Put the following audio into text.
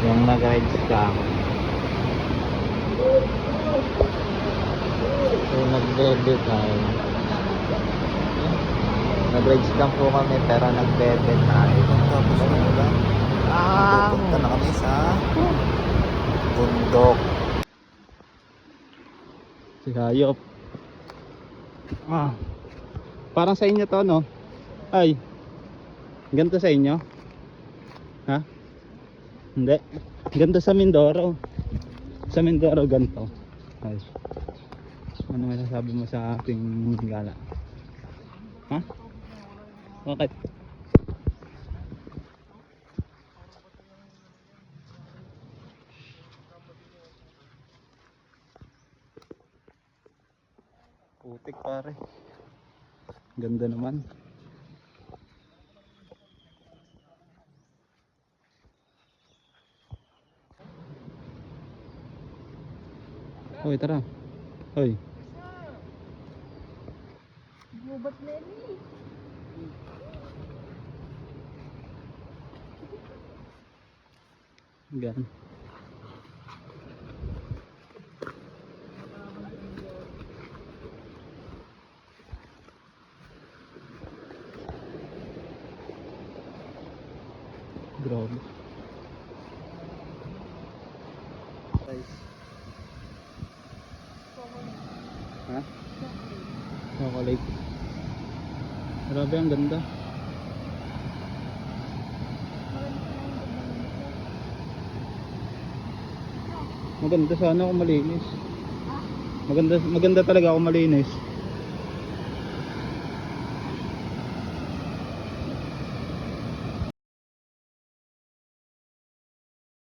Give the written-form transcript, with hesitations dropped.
Yung nag-rides ka. So nagbebe tayo. Nag-rides lang po kami pero nagbebe tayo. Tapos na ulan. Pupunta na kami sa bundok. Si Hayop. Parang sa inyo to, no? Ay. Ganito sa inyo? Ha? Hindi. Ganito sa Mindoro. Sa Mindoro ganito. Ay. Ano masasabi mo sa ating gala? Ha? Bakit? Putik pare. Ganda naman. Hoy, tara. Hoy. Gubat na yun eh. Gan. Grabe. Guys, Ha? Chocolate. Grabe, ang ganda. Maganda sana kung malinis. Maganda talaga kung malinis.